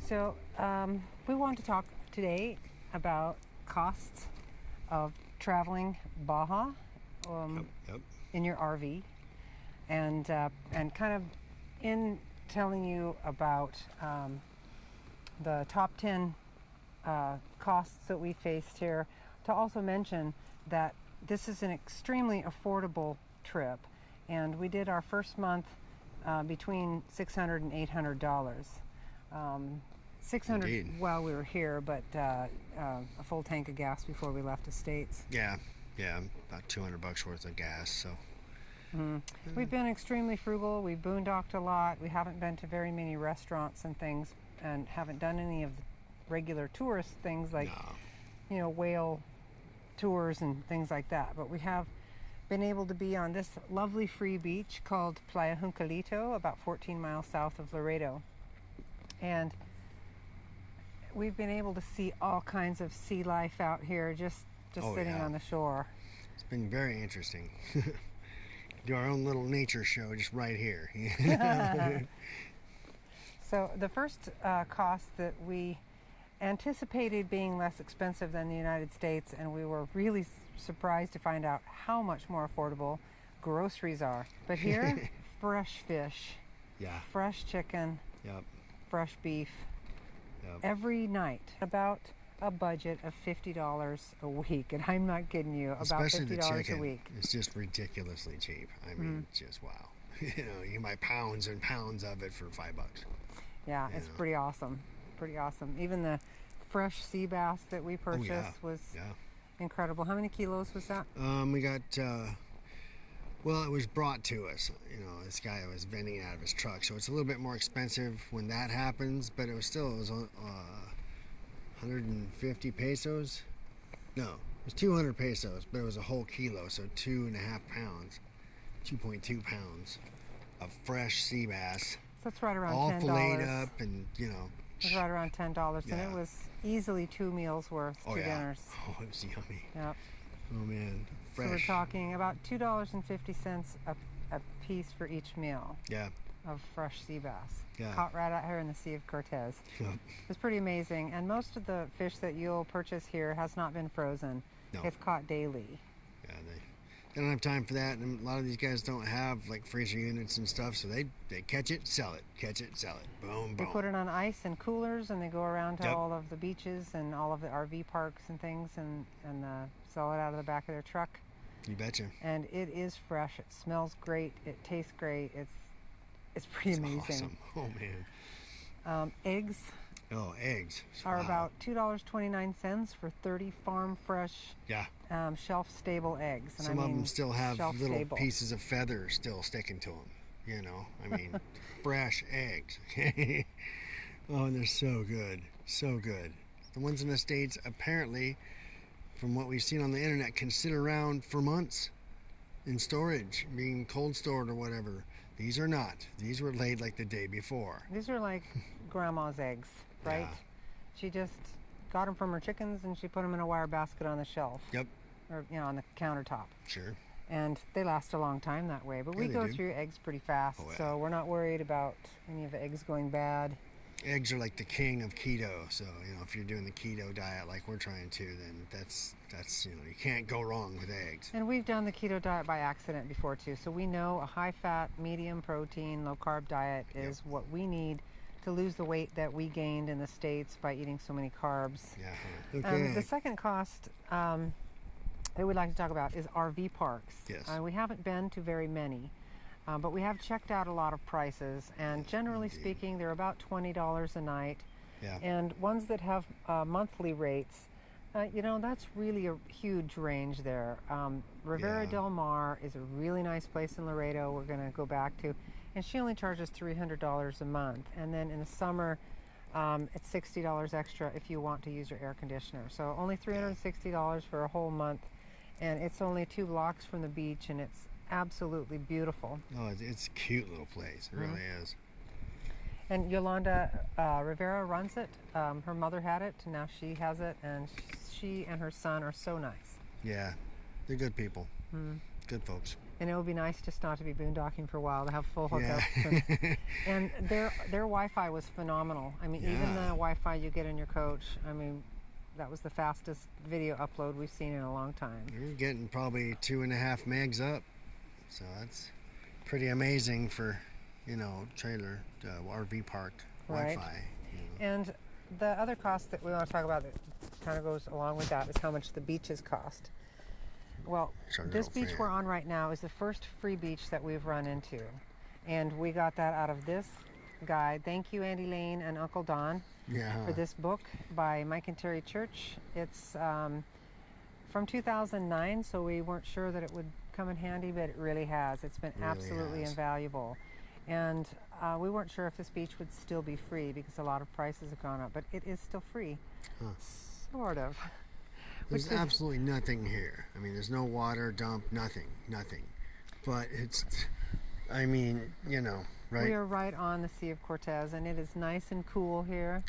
So we want to talk today about costs of traveling Baja in your RV, and kind of in telling you about the top 10 costs that we faced here. To also mention that this is an extremely affordable trip, and we did our first month between $600 and $800. $600 Indeed. while we were here, but a full tank of gas before we left the States. Yeah, about $200 worth of gas. So We've been extremely frugal. We've boondocked a lot. We haven't been to very many restaurants and things, and haven't done any of the regular tourist things like whale tours and things like that. But we have been able to be on this lovely free beach called Playa Juncalito, about 14 miles south of Laredo, and we've been able to see all kinds of sea life out here, just sitting on the shore. It's been very interesting. Do our own little nature show just right here. So the first cost that we anticipated being less expensive than the United States, and we were really surprised to find out how much more affordable groceries are. But here, fresh fish, fresh chicken, fresh beef, every night. About a budget of $50 a week, and I'm not kidding you, Especially about $50 the chicken. a week. It's just ridiculously cheap. I mean, just wow. You can buy pounds and pounds of it for $5. Yeah, it's pretty awesome. Pretty awesome. Even the fresh sea bass that we purchased was incredible. How many kilos was that? We got, well, it was brought to us. This guy was vending out of his truck, so it's a little bit more expensive when that happens, but it was 150 pesos. No, it was 200 pesos, but it was a whole kilo, so 2.5 pounds, 2.2 pounds of fresh sea bass. So that's right around all $10. filleted up, and It was right around $10, and it was easily 2 meals worth, two dinners. Oh, it was yummy. Yep. Oh man, fresh. So we're talking about $2.50 a piece for each meal. Yeah. Of fresh sea bass. Yeah. Caught right out here in the Sea of Cortez. Yep. It's pretty amazing, and most of the fish that you'll purchase here has not been frozen. No. It's caught daily. Yeah, they don't have time for that, and a lot of these guys don't have like freezer units and stuff, so they catch it, sell it, catch it, sell it, boom, boom. They put it on ice and coolers, and they go around to all of the beaches and all of the RV parks and things, and sell it out of the back of their truck. You betcha. And it is fresh. It smells great. It tastes great. It's pretty amazing. Awesome. Oh man. Eggs. Oh, eggs are about $2.29 for 30 farm fresh, shelf stable eggs. And some of them still have little stable pieces of feather still sticking to them. I mean, fresh eggs. Oh, they're so good, so good. The ones in the States, apparently, from what we've seen on the internet, can sit around for months in storage, being cold stored or whatever. These are not. These were laid like the day before. These are like grandma's eggs, right? Yeah. She just got them from her chickens, and she put them in a wire basket on the shelf. Yep. Or on the countertop. Sure. And they last a long time that way. But we go through eggs pretty fast, so we're not worried about any of the eggs going bad. Eggs are like the king of keto, so if you're doing the keto diet like we're trying to, then that's you can't go wrong with eggs. And we've done the keto diet by accident before too, so we know a high fat, medium protein, low carb diet is what we need to lose the weight that we gained in the States by eating so many carbs. Yeah. Okay. The second cost that we'd like to talk about is RV parks. Yes. We haven't been to very many. But we have checked out a lot of prices, and generally speaking, they're about $20 a night. Yeah. And ones that have monthly rates, that's really a huge range there. Rivera Del Mar is a really nice place in Laredo we're going to go back to, and she only charges $300 a month. And then in the summer, it's $60 extra if you want to use your air conditioner. So only $360 for a whole month, and it's only 2 blocks from the beach, and it's absolutely beautiful. Oh, it's a cute little place. It really is. And Yolanda Rivera runs it. Her mother had it, and now she has it, and she and her son are so nice. Yeah, they're good people. Good folks. And it would be nice just not to be boondocking for a while, to have full hookups. And their Wi-Fi was phenomenal. I mean, even the Wi-Fi you get in your coach, I mean, that was the fastest video upload we've seen in a long time. You're getting probably 2.5 megs up. So that's pretty amazing for, you know, trailer, RV park Wi-Fi. You know. And the other cost that we want to talk about that kind of goes along with that is how much the beaches cost. Well, this beach we're on right now is the first free beach that we've run into. And we got that out of this guide. Thank you, Andy Lane and Uncle Don, for this book by Mike and Terry Church. It's from 2009, so we weren't sure that it would come in handy, but it really has. It's been absolutely invaluable. And we weren't sure if this beach would still be free because a lot of prices have gone up, but it is still free. Sort of. There's absolutely nothing here. I mean, there's no water dump, nothing. But it's, I mean, you know, right? We are right on the Sea of Cortez, and it is nice and cool here.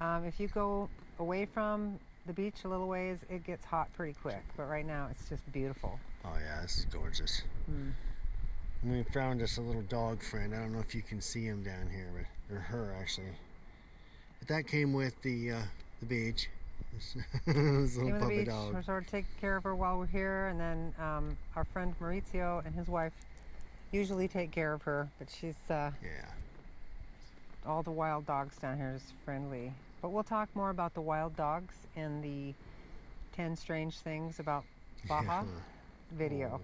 If you go away from the beach a little ways, it gets hot pretty quick. But right now, it's just beautiful. Oh yeah, this is gorgeous. And we found us a little dog friend. I don't know if you can see him down here, but, or her actually. But that came with the beach. This little puppy dog. We're sort of taking care of her while we're here, and then our friend Maurizio and his wife usually take care of her, but she's all the wild dogs down here is friendly. But we'll talk more about the wild dogs in the 10 strange things about Baja video.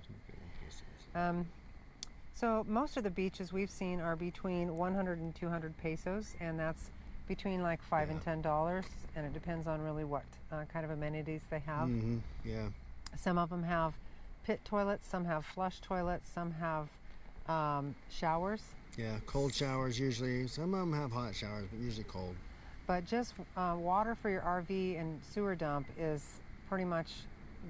So most of the beaches we've seen are between 100 and 200 pesos, and that's between like $5 and $10, and it depends on really what kind of amenities they have. Some of them have pit toilets, some have flush toilets, some have showers. Cold showers usually. Some of them have hot showers, but usually cold. But just water for your RV and sewer dump is pretty much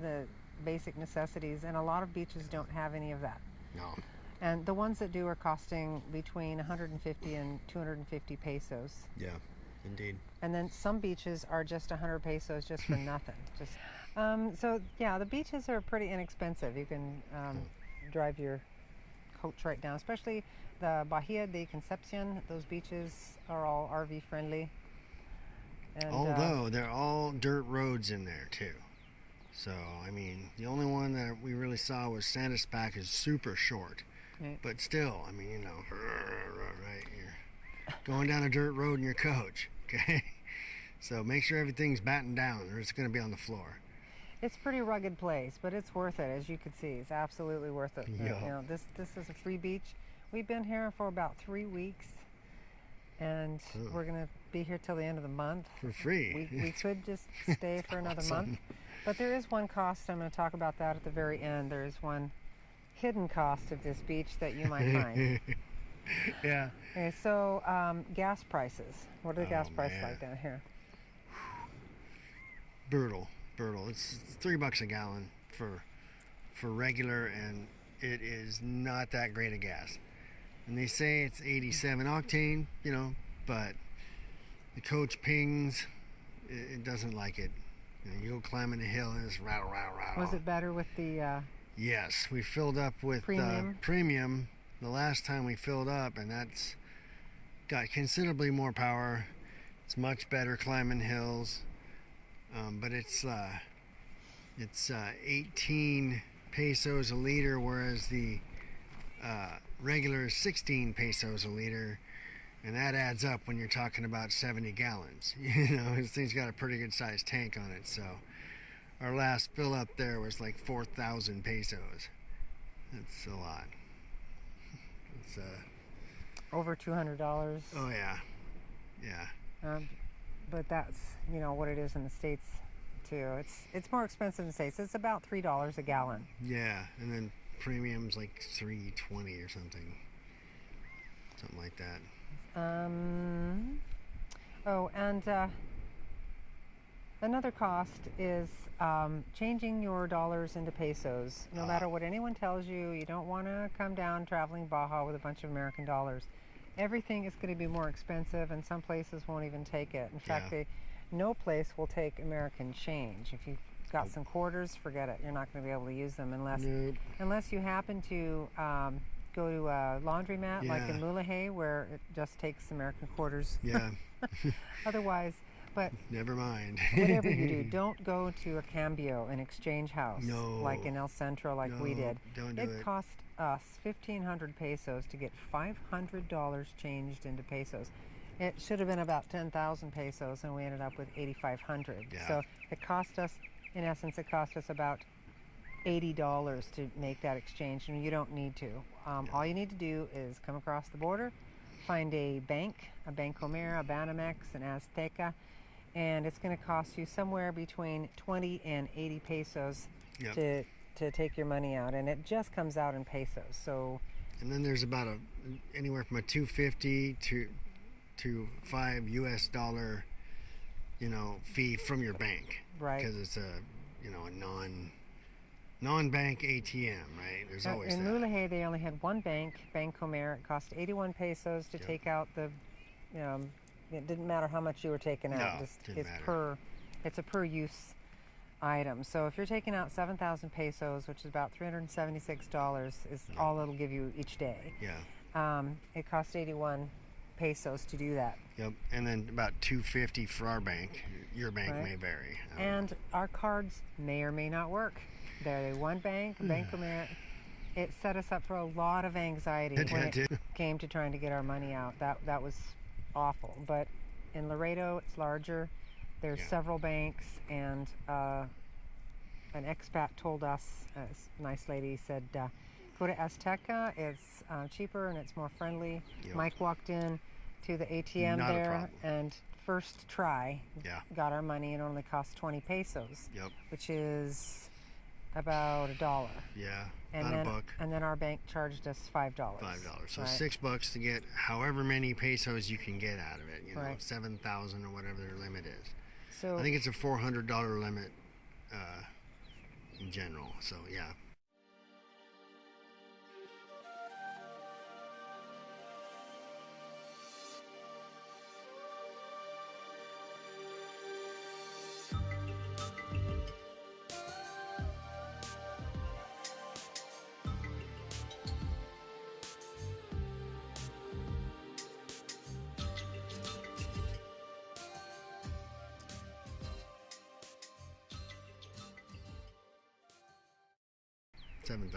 the basic necessities, and a lot of beaches don't have any of that. No. And the ones that do are costing between 150 and 250 pesos. Yeah, indeed. And then some beaches are just 100 pesos just for nothing. So yeah, the beaches are pretty inexpensive. You can drive your coach right down, especially the Bahia de Concepcion. Those beaches are all RV friendly. And, although they're all dirt roads in there too. So, I mean, the only one that we really saw was Santa's Pack is super short. But still, I mean, you know, right, you're going down a dirt road in your coach, okay? So make sure everything's battened down or it's going to be on the floor. It's a pretty rugged place, but it's worth it, as you can see. It's absolutely worth it. You know, this is a free beach. We've been here for about 3 weeks, and we're going to be here till the end of the month. For free? We could just stay for another month. But there is one cost. I'm going to talk about that at the very end. There is one hidden cost of this beach that you might find. Okay, so gas prices. What are the gas prices like down here? Brutal. It's $3 a gallon for regular, and it is not that great a gas. And they say it's 87 octane, you know, but the coach pings. It doesn't like it. You go climbing a hill and it's rattle. Was it better with the yes, we filled up with premium the last time we filled up, and that's got considerably more power. It's much better climbing hills, but it's 18 pesos a liter, whereas the regular is 16 pesos a liter, and that adds up when you're talking about 70 gallons. You know, this thing's got a pretty good sized tank on it, so our last fill up there was like 4,000 pesos. That's a lot. It's over $200. Oh yeah. But that's, you know, what it is in the States too. It's more expensive in the States. It's about $3 a gallon. Yeah, and then premium's like $3.20 or something like that. Another cost is changing your dollars into pesos. No matter what anyone tells you, you don't want to come down traveling Baja with a bunch of American dollars. Everything is going to be more expensive, and some places won't even take it. In fact, no place will take American change. If you got some quarters, forget it. You're not going to be able to use them unless you happen to go to a laundromat like in Mulegé, where it just takes American quarters. Yeah. Otherwise, but never mind. Whatever you do, don't go to a cambio, an exchange house, like in El Centro, like we did. Don't do it. It cost us 1,500 pesos to get $500 changed into pesos. It should have been about 10,000 pesos, and we ended up with 8,500. Yeah. So it cost us, in essence, about $80 to make that exchange, and you don't need to. All you need to do is come across the border, find a bank, a Bancomer, a Banamex, an Azteca, and it's going to cost you somewhere between 20 and 80 pesos to take your money out, and it just comes out in pesos. So, and then there's about anywhere from a $2.50 to $5 US, fee from your bank, right? Because it's a non-bank ATM, right? There's always in that. In Mulegé, they only had one bank, Bancomer. It cost 81 pesos to take out the. It didn't matter how much you were taking out. No, it's a per use item. So if you're taking out 7,000 pesos, which is about $376, is all it'll give you each day. Yeah. It costs 81 pesos to do that. Yep. And then about $2.50 for our bank. Your bank may vary. And our cards may or may not work. They're one bank, Bancomer. It set us up for a lot of anxiety when it came to trying to get our money out. That was awful. But in Laredo, it's larger. There's several banks, and an expat told us, a nice lady said, go to Azteca. It's cheaper and it's more friendly. Yep. Mike walked in to the ATM there, and first try got our money, and it only cost 20 pesos, which is about $1. Yeah, and about $1. And then our bank charged us $5. So $6 to get however many pesos you can get out of it. 7,000 or whatever their limit is. So I think it's a $400 limit in general. So yeah.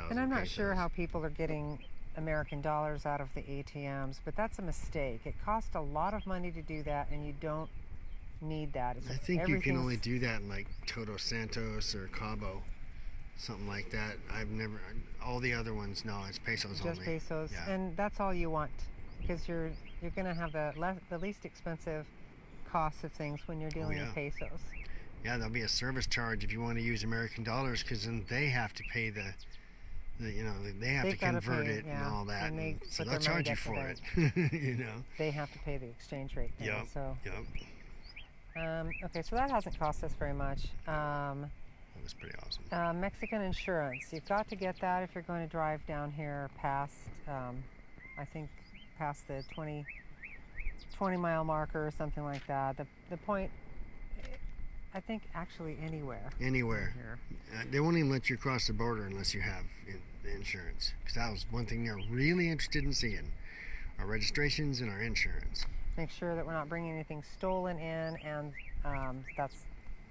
And I'm not sure how people are getting American dollars out of the ATMs, but that's a mistake. It costs a lot of money to do that, and you don't need that. I think you can only do that in like Todos Santos or Cabo, something like that. All the other ones, no, it's pesos only. Just pesos, and that's all you want, because you're going to have the least expensive costs of things when you're dealing with pesos. Yeah, there'll be a service charge if you want to use American dollars, because then they have to pay they have to convert it and all that, and so they'll charge you for it. They have to pay the exchange rate thing. Yep. Okay, so that hasn't cost us very much. That was pretty awesome. Mexican insurance. You've got to get that if you're going to drive down here past, I think, past the 20 mile marker or something like that. The point, I think, actually anywhere. Anywhere. They won't even let you cross the border unless you have the insurance. Because that was one thing they're really interested in seeing: our registrations and our insurance. Make sure that we're not bringing anything stolen in, and that's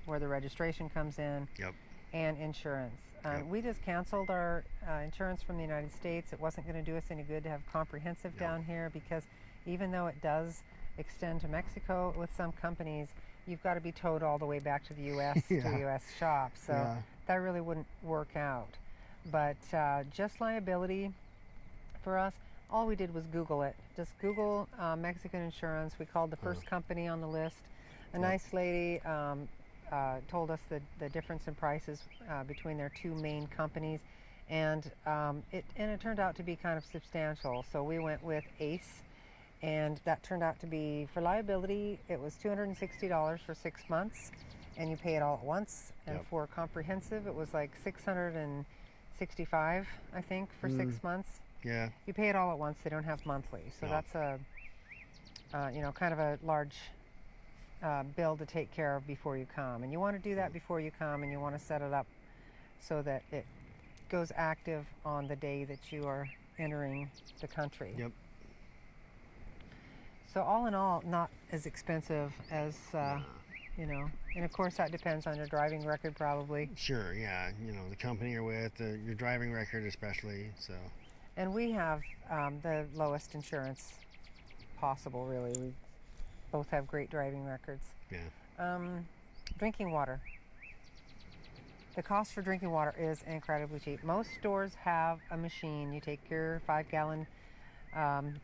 where the registration comes in. Yep. And insurance. We just canceled our insurance from the United States. It wasn't going to do us any good to have comprehensive down here, because even though it does extend to Mexico with some companies, you've got to be towed all the way back to the U.S. to the U.S. shop. So that really wouldn't work out. But just liability for us, all we did was Google it. Just Google Mexican insurance. We called the first company on the list. A nice lady told us the difference in prices between their two main companies, and it turned out to be kind of substantial. So we went with Ace, and that turned out to be, for liability, it was $260 for 6 months, and you pay it all at once. And for comprehensive, it was like $665, I think, for 6 months. Yeah. You pay it all at once. They don't have monthly, so that's a kind of a large bill to take care of before you come. And you want to do that before you come, and you want to set it up so that it goes active on the day that you are entering the country. Yep. So all in all, not as expensive as, you know, and of course that depends on your driving record probably. Sure, yeah, you know, the company you're with, your driving record especially, so. And we have the lowest insurance possible, really. We both have great driving records. Yeah. Drinking water. The cost for drinking water is incredibly cheap. Most stores have a machine. You take your 5-gallon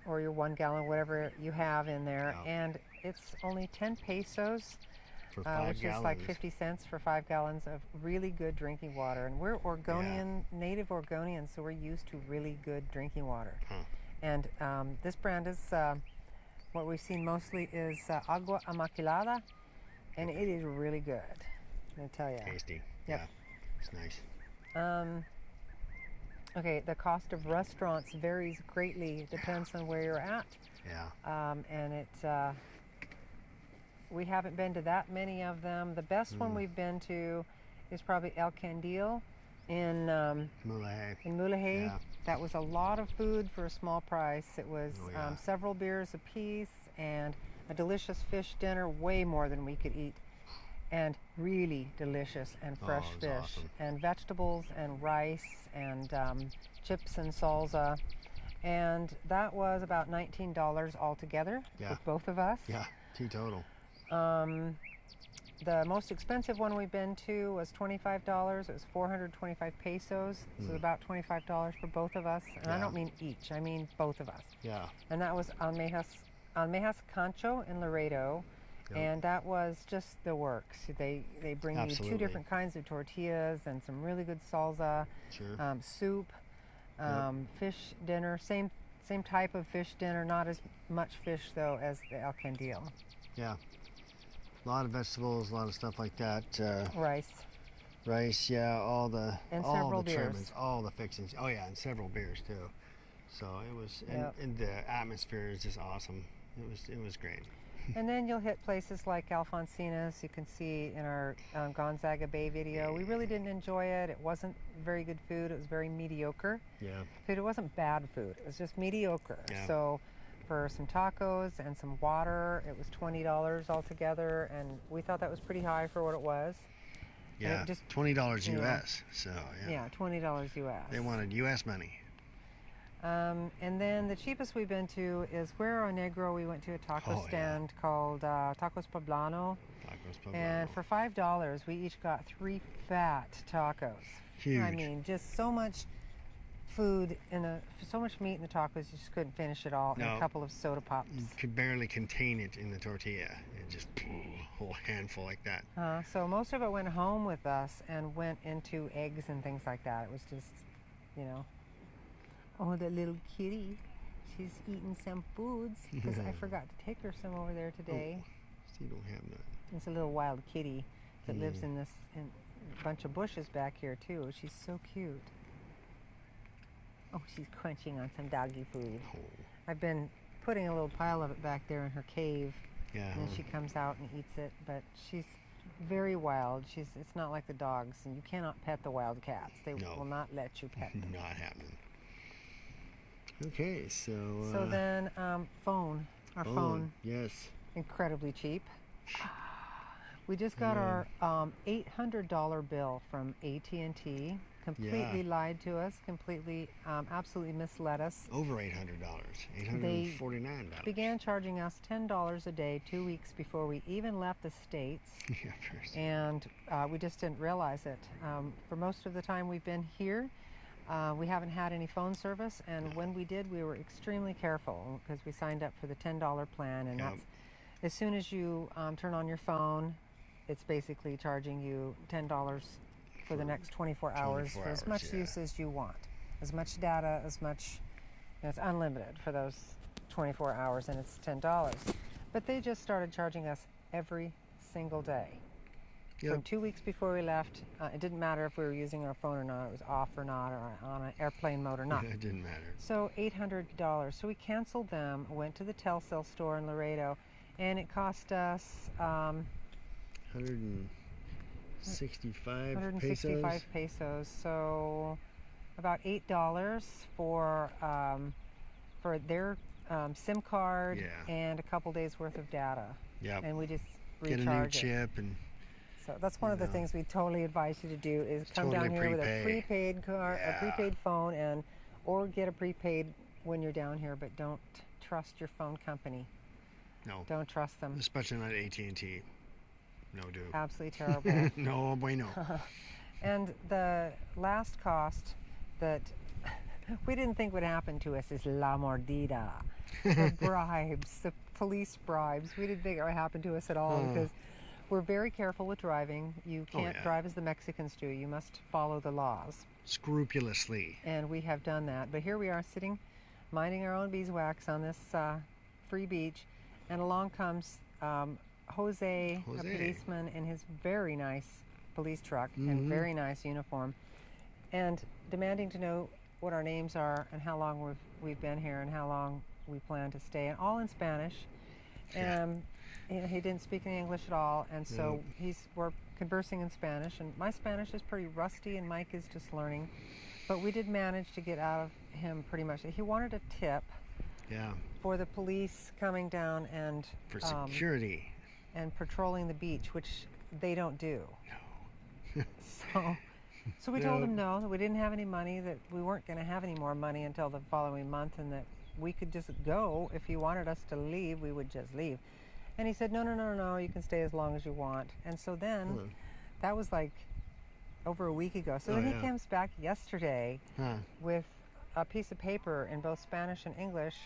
or your 1-gallon, whatever you have in there, and it's only 10 pesos, for 5 which gallons. is like 50 cents for 5 gallons of really good drinking water. And we're Oregonian, native Oregonians, so we're used to really good drinking water. Huh. And this brand is, what we've seen mostly is Agua Amaquilada, and it is really good, I tell you. Tasty. Yep. Yeah, it's nice. Okay, the cost of restaurants varies greatly. It depends on where you're at. Yeah. And we haven't been to that many of them. The best one we've been to is probably El Candil in Mulahey. Yeah. That was a lot of food for a small price. It was several beers apiece and a delicious fish dinner, way more than we could eat. And really delicious and fresh fish. Awesome. And vegetables and rice and chips and salsa. And that was about $19 altogether with both of us. Yeah, teetotal. The most expensive one we've been to was $25. It was 425 pesos. So about $25 for both of us. And I don't mean each, I mean both of us. Yeah. And that was Almejas Cancho in Laredo. Yep. And that was just the works. They bring you 2 different kinds of tortillas and some really good salsa, soup, fish dinner, same type of fish dinner, not as much fish though as the El Candil. Yeah, a lot of vegetables, a lot of stuff like that. Rice, yeah, all the trimmings, all the fixings. Oh yeah, and several beers too. So it was, and the atmosphere is just awesome. It was great. And then you'll hit places like Alfonsinas. You can see in our Gonzaga Bay video. We really didn't enjoy it. It wasn't very good food. It was very mediocre. Yeah. It wasn't bad food. It was just mediocre. Yeah. So for some tacos and some water, it was $20 altogether, and we thought that was pretty high for what it was. Yeah, just $20 US. So yeah, $20 US. They wanted US money. And then the cheapest we've been to is Guerrero Negro. We went to a taco stand called Tacos Poblano. And for $5, we each got 3 fat tacos. Huge. I mean, just so much food so much meat in the tacos, you just couldn't finish it all. And a couple of soda pops. You could barely contain it in the tortilla. It just a whole handful like that. So most of it went home with us and went into eggs and things like that. It was just, you know. Oh, the little kitty. She's eating some foods because I forgot to take her some over there today. Oh, so you don't have none. It's a little wild kitty that lives in a bunch of bushes back here too. She's so cute. Oh, she's crunching on some doggy food. Oh. I've been putting a little pile of it back there in her cave. Yeah. And then she comes out and eats it, but she's very wild. It's not like the dogs, and you cannot pet the wild cats. They will not let you pet them. Not happening. Okay, so then phone. Our phone. Yes. Incredibly cheap. We just got our $800 bill from AT&T. Completely lied to us. Completely, absolutely misled us. Over $800. $849. They began charging us $10 a day 2 weeks before we even left the States. Yeah, first. And we just didn't realize it. For most of the time we've been here, we haven't had any phone service, and when we did, we were extremely careful because we signed up for the $10 plan, and that's as soon as you turn on your phone, it's basically charging you $10 for the next 24 hours for as much use as you want, as much data, as much. It's unlimited for those 24 hours, and it's $10. But they just started charging us every single day. From 2 weeks before we left, it didn't matter if we were using our phone or not, it was off or not, or on an airplane mode or not. It didn't matter. So $800. So we canceled them, went to the Telcel store in Laredo, and it cost us 165 pesos. So about $8 for their SIM card and a couple days worth of data. Yep. And we just recharge get a new chip and. So that's one of the things we totally advise you to do is come down here with a prepaid card, a prepaid phone, or get a prepaid when you're down here. But don't trust your phone company. No. Don't trust them. Especially not AT&T. No, dude. Absolutely terrible. No bueno. And the last cost that we didn't think would happen to us is La Mordida. The bribes, the police bribes. We didn't think it would happen to us at all because we're very careful with driving. You can't drive as the Mexicans do. You must follow the laws. Scrupulously. And we have done that. But here we are sitting, minding our own beeswax on this free beach. And along comes Jose, a policeman in his very nice police truck and very nice uniform. And demanding to know what our names are and how long we've been here and how long we plan to stay. And all in Spanish. And he didn't speak any English at all, and so we're conversing in Spanish, and my Spanish is pretty rusty, and Mike is just learning, but we did manage to get out of him pretty much. He wanted a tip for the police coming down and for security and patrolling the beach, which they don't do. No. So we told him no, that we didn't have any money, that we weren't going to have any more money until the following month, and that we could just go. If he wanted us to leave, we would just leave. And he said, no, you can stay as long as you want. And so then, that was like over a week ago. So then he comes back yesterday with a piece of paper in both Spanish and English.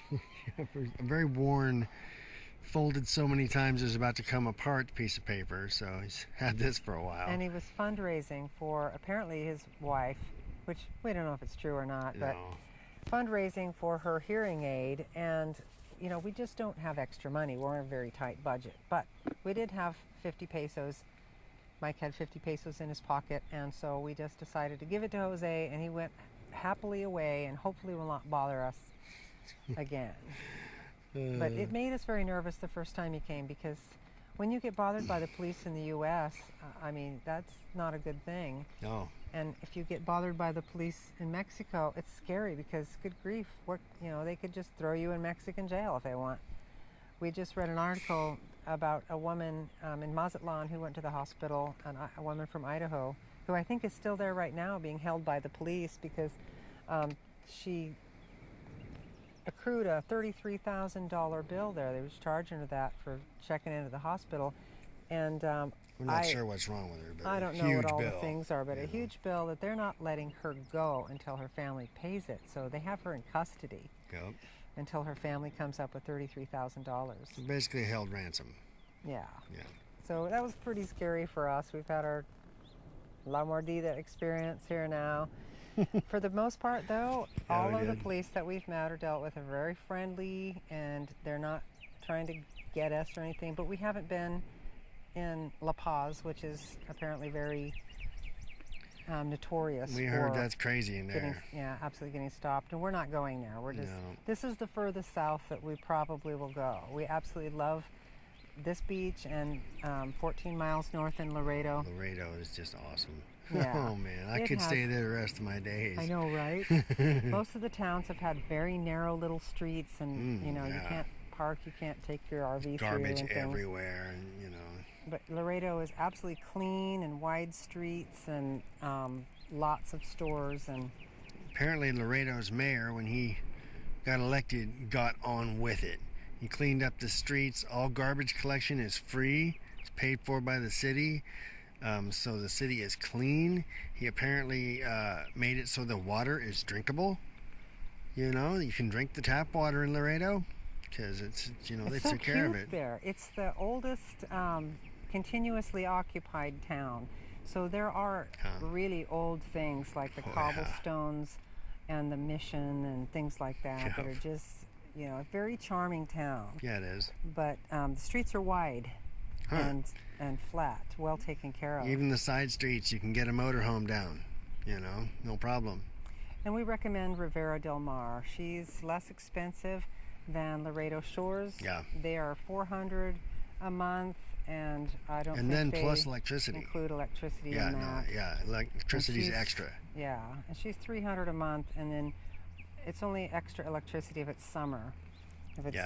A very worn, folded so many times it was about to come apart piece of paper. So he's had this for a while. And he was fundraising for apparently his wife, which we don't know if it's true or not, but fundraising for her hearing aid. And you know, we just don't have extra money. We're on a very tight budget. But we did have 50 pesos. Mike had 50 pesos in his pocket, and so we just decided to give it to Jose, and he went happily away and hopefully will not bother us again. But it made us very nervous the first time he came, because when you get bothered by the police in the U.S., I mean, that's not a good thing. No. And if you get bothered by the police in Mexico, it's scary because, good grief, they could just throw you in Mexican jail if they want. We just read an article about a woman in Mazatlan who went to the hospital, a woman from Idaho, who I think is still there right now being held by the police because she accrued a $33,000 bill there. They was charging her that for checking into the hospital. And we're not sure what's wrong with her, but I don't know what all the things are, but a huge bill that they're not letting her go until her family pays it. So they have her in custody until her family comes up with $33,000. So basically held ransom. Yeah. So that was pretty scary for us. We've had our La Mordida experience here now. For the most part, though, all of the police that we've met or dealt with are very friendly, and they're not trying to get us or anything. But we haven't been in La Paz, which is apparently very notorious. We heard that's crazy in there. Absolutely getting stopped, and we're not going there. We're just this is the furthest south that we probably will go. We absolutely love this beach and 14 miles north in Laredo. Laredo is just awesome. Yeah. Oh man, I could stay there the rest of my days. I know, right? Most of the towns have had very narrow little streets, and you can't park, you can't take your RV garbage through. Garbage everywhere, and But Laredo is absolutely clean and wide streets and lots of stores. And apparently Laredo's mayor, when he got elected, got on with it. He cleaned up the streets. All garbage collection is free. It's paid for by the city. So the city is clean. He apparently made it so the water is drinkable. You can drink the tap water in Laredo because it's they took care of it. There, it's the oldest continuously occupied town. So there are really old things like the cobblestones and the mission and things like that that are just a very charming town. Yeah, it is. But the streets are wide. And flat, well taken care of. Even the side streets, you can get a motorhome down, no problem. And we recommend Rivera del Mar. She's less expensive, than Laredo Shores. Yeah. They are $400 a month, and I don't and think then plus electricity. include electricity Yeah, in that. electricity's extra. Yeah, and she's $300 a month, and then it's only extra electricity if it's summer, if it's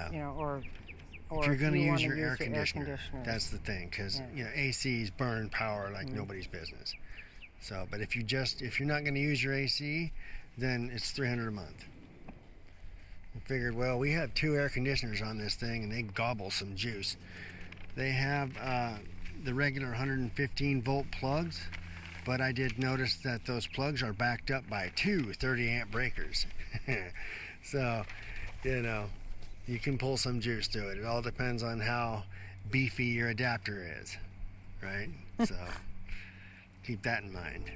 or if you're going to use your air conditioner. That's the thing, because ACs burn power like nobody's business. So, but if you're not going to use your AC, then it's $300 a month. I figured, well, we have 2 air conditioners on this thing, and they gobble some juice. They have the regular 115 volt plugs, but I did notice that those plugs are backed up by 2 30 amp breakers. So, you can pull some juice to it. It all depends on how beefy your adapter is, right? So keep that in mind.